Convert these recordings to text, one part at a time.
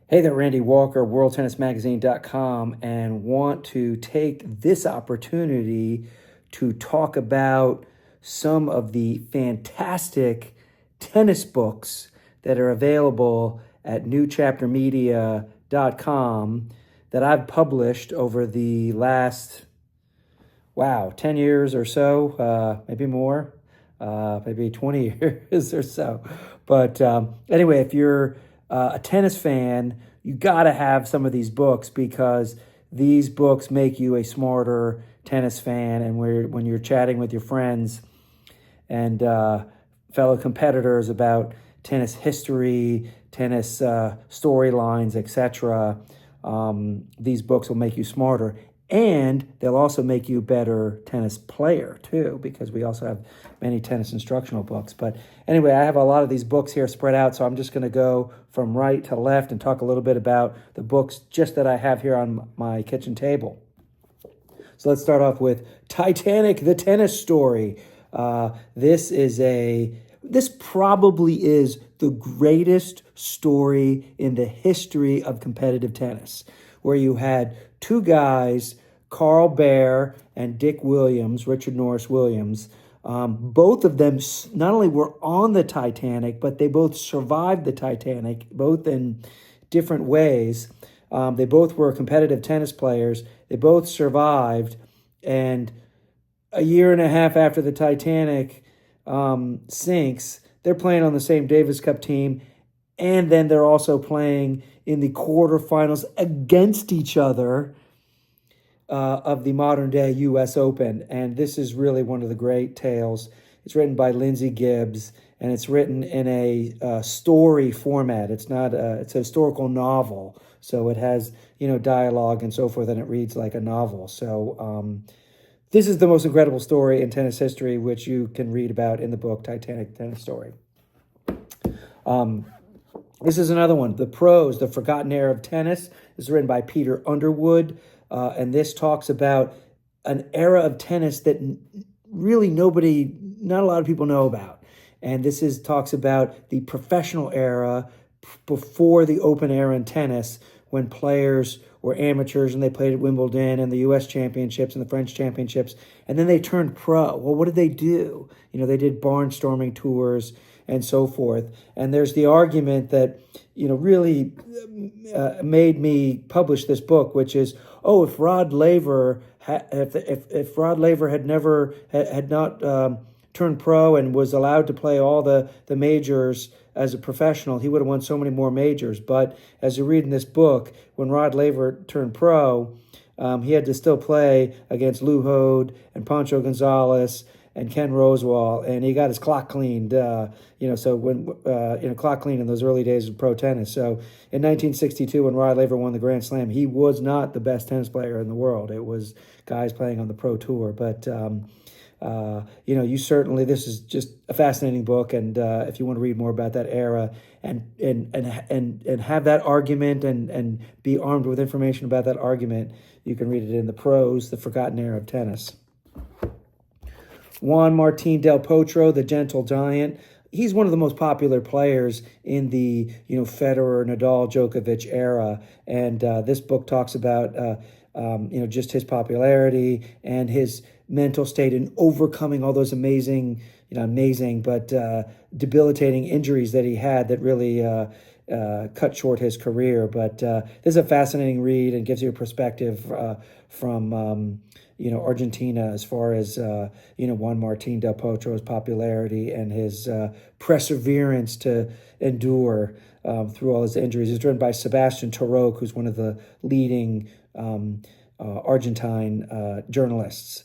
Hey there, Randy Walker, WorldTennisMagazine.com, and want to take this opportunity to talk about some of the fantastic tennis books that are available at NewChapterMedia.com that I've published over the last, 10 years or so, maybe more, maybe 20 years or so. But anyway, if you're a tennis fan, you got to have some of these books because these books make you a smarter tennis fan. And when you're chatting with your friends and fellow competitors about tennis history, tennis storylines, etc., these books will make you smarter. And they'll also make you a better tennis player, too, because we also have many tennis instructional books. But anyway, I have a lot of these books here spread out, so I'm just going to go from right to left and talk a little bit about the books just that I have here on my kitchen table. So let's start off with Titanic, the Tennis Story. This probably is the greatest story in the history of competitive tennis, where you had two guys, Carl Bear and Dick Williams, Richard Norris Williams. Both of them not only were on the Titanic, but they both survived the Titanic, both in different ways. They both were competitive tennis players. They both survived. And a year and a half after the Titanic sinks, they're playing on the same Davis Cup team. And then they're also playing in the quarterfinals against each other of the modern day U.S. Open. And this is really one of the great tales. It's written by Lindsay Gibbs, and it's written in a story format. It's a historical novel. So it has, dialogue and so forth, and it reads like a novel. So this is the most incredible story in tennis history, which you can read about in the book Titanic Tennis Story. This is another one, The Pros, The Forgotten Era of Tennis. This is written by Peter Underwood. And this talks about an era of tennis that really not a lot of people know about. And this talks about the professional era before the open era in tennis, when players were amateurs and they played at Wimbledon and the U.S. championships and the French championships. And then they turned pro. Well, what did they do? They did barnstorming tours and so forth. And there's the argument that, really made me publish this book, which is, if Rod Laver if Rod Laver had not turned pro and was allowed to play all the majors as a professional, he would have won so many more majors. But as you read in this book, when Rod Laver turned pro, he had to still play against Lou Hode and Pancho Gonzalez and Ken Rosewall, and he got his clock cleaned, so when, clock cleaned in those early days of pro tennis. So in 1962, when Rod Laver won the Grand Slam, he was not the best tennis player in the world. It was guys playing on the pro tour. But, you certainly, this is just a fascinating book. And if you want to read more about that era and have that argument and be armed with information about that argument, you can read it in The Pros, The Forgotten Era of Tennis. Juan Martín del Potro, the Gentle Giant. He's one of the most popular players in the, Federer, Nadal, Djokovic era. And this book talks about, just his popularity and his mental state in overcoming all those amazing, but debilitating injuries that he had that really cut short his career. But this is a fascinating read and gives you a perspective from Argentina, as far as, Juan Martín del Potro's popularity and his perseverance to endure through all his injuries. It's written by Sebastian Tarok, who's one of the leading Argentine journalists,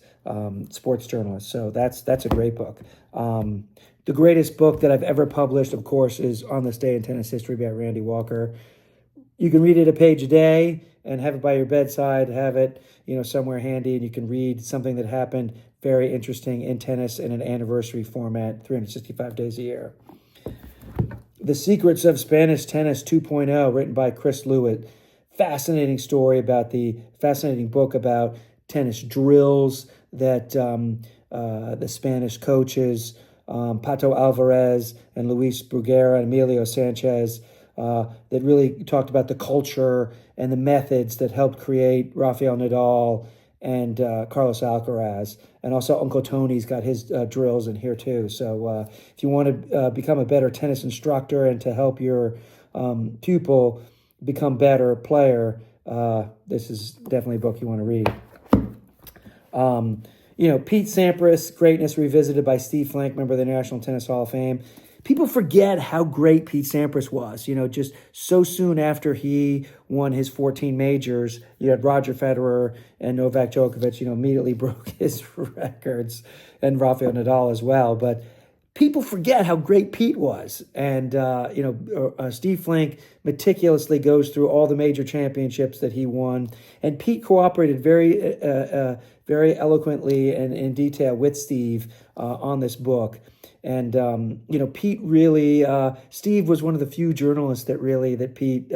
sports journalists. So that's a great book. The greatest book that I've ever published, of course, is On This Day in Tennis History by Randy Walker. You can read it a page a day and have it by your bedside, have it, somewhere handy, and you can read something that happened very interesting in tennis in an anniversary format, 365 days a year. The Secrets of Spanish Tennis 2.0, written by Chris Lewitt. Fascinating book about tennis drills that the Spanish coaches, Pato Alvarez and Luis Bruguera and Emilio Sanchez, that really talked about the culture and the methods that helped create Rafael Nadal and Carlos Alcaraz. And also Uncle Tony's got his drills in here too. So if you want to become a better tennis instructor and to help your pupil become better player, this is definitely a book you want to read. Pete Sampras, Greatness Revisited by Steve Flank, member of the National Tennis Hall of Fame. People forget how great Pete Sampras was. Just so soon after he won his 14 majors, you had Roger Federer and Novak Djokovic, immediately broke his records, and Rafael Nadal as well. But people forget how great Pete was. And, Steve Flank meticulously goes through all the major championships that he won. And Pete cooperated very eloquently and in detail with Steve on this book. And, Pete really, Steve was one of the few journalists that Pete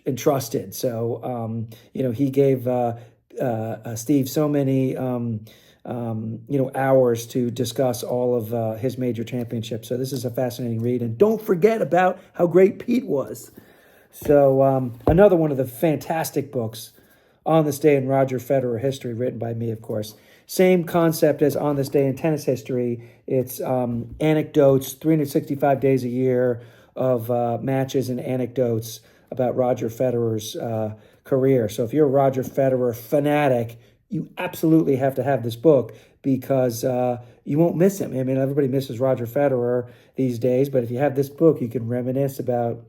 entrusted. So, he gave Steve so many hours to discuss all of his major championships. So this is a fascinating read. And don't forget about how great Pete was. So another one of the fantastic books, On This Day in Roger Federer History, written by me, of course. Same concept as On This Day in Tennis History. It's anecdotes, 365 days a year of matches and anecdotes about Roger Federer's career. So if you're a Roger Federer fanatic, you absolutely have to have this book because you won't miss him. I mean, everybody misses Roger Federer these days, but if you have this book, you can reminisce about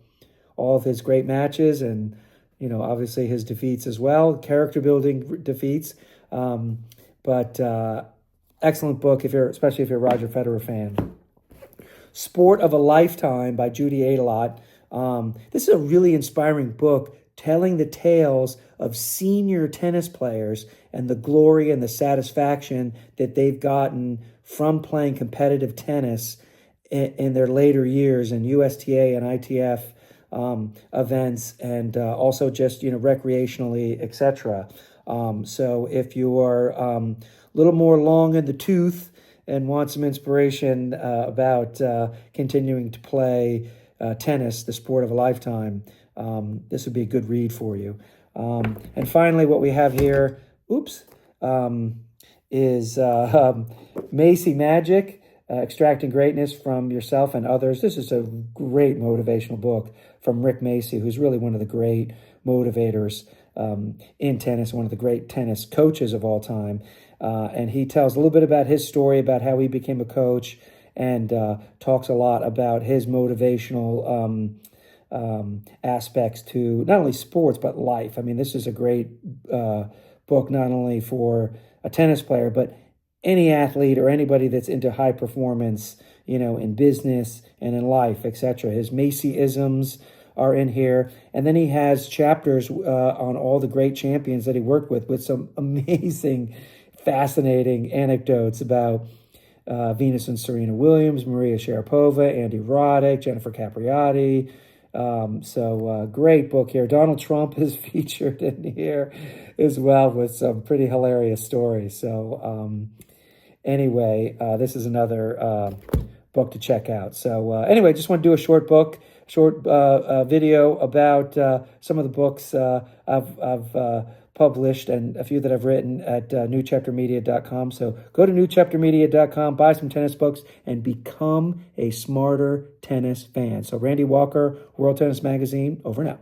all of his great matches and, obviously his defeats as well, character-building defeats. But excellent book, especially if you're a Roger Federer fan. Sport of a Lifetime by Judy Adelot. This is a really inspiring book telling the tales of senior tennis players and the glory and the satisfaction that they've gotten from playing competitive tennis in their later years in USTA and ITF events and also just, recreationally, etc. So if you are a little more long in the tooth and want some inspiration about continuing to play tennis, the sport of a lifetime, this would be a good read for you. And finally, what we have here, is Macy Magic, Extracting Greatness from Yourself and Others. This is a great motivational book from Rick Macy, who's really one of the great motivators in tennis, one of the great tennis coaches of all time. And he tells a little bit about his story, about how he became a coach, and talks a lot about his motivational aspects to not only sports, but life. I mean, this is a great book, not only for a tennis player, but any athlete or anybody that's into high performance, in business and in life, etc. His Macy-isms are in here. And then he has chapters on all the great champions that he worked with some amazing, fascinating anecdotes about Venus and Serena Williams, Maria Sharapova, Andy Roddick, Jennifer Capriati. Great book here. Donald Trump is featured in here as well with some pretty hilarious stories. So anyway, this is another book to check out. So anyway, just want to do a short video about some of the books I've published and a few that I've written at newchaptermedia.com. So go to newchaptermedia.com, buy some tennis books, and become a smarter tennis fan. So Randy Walker, World Tennis Magazine, over and out.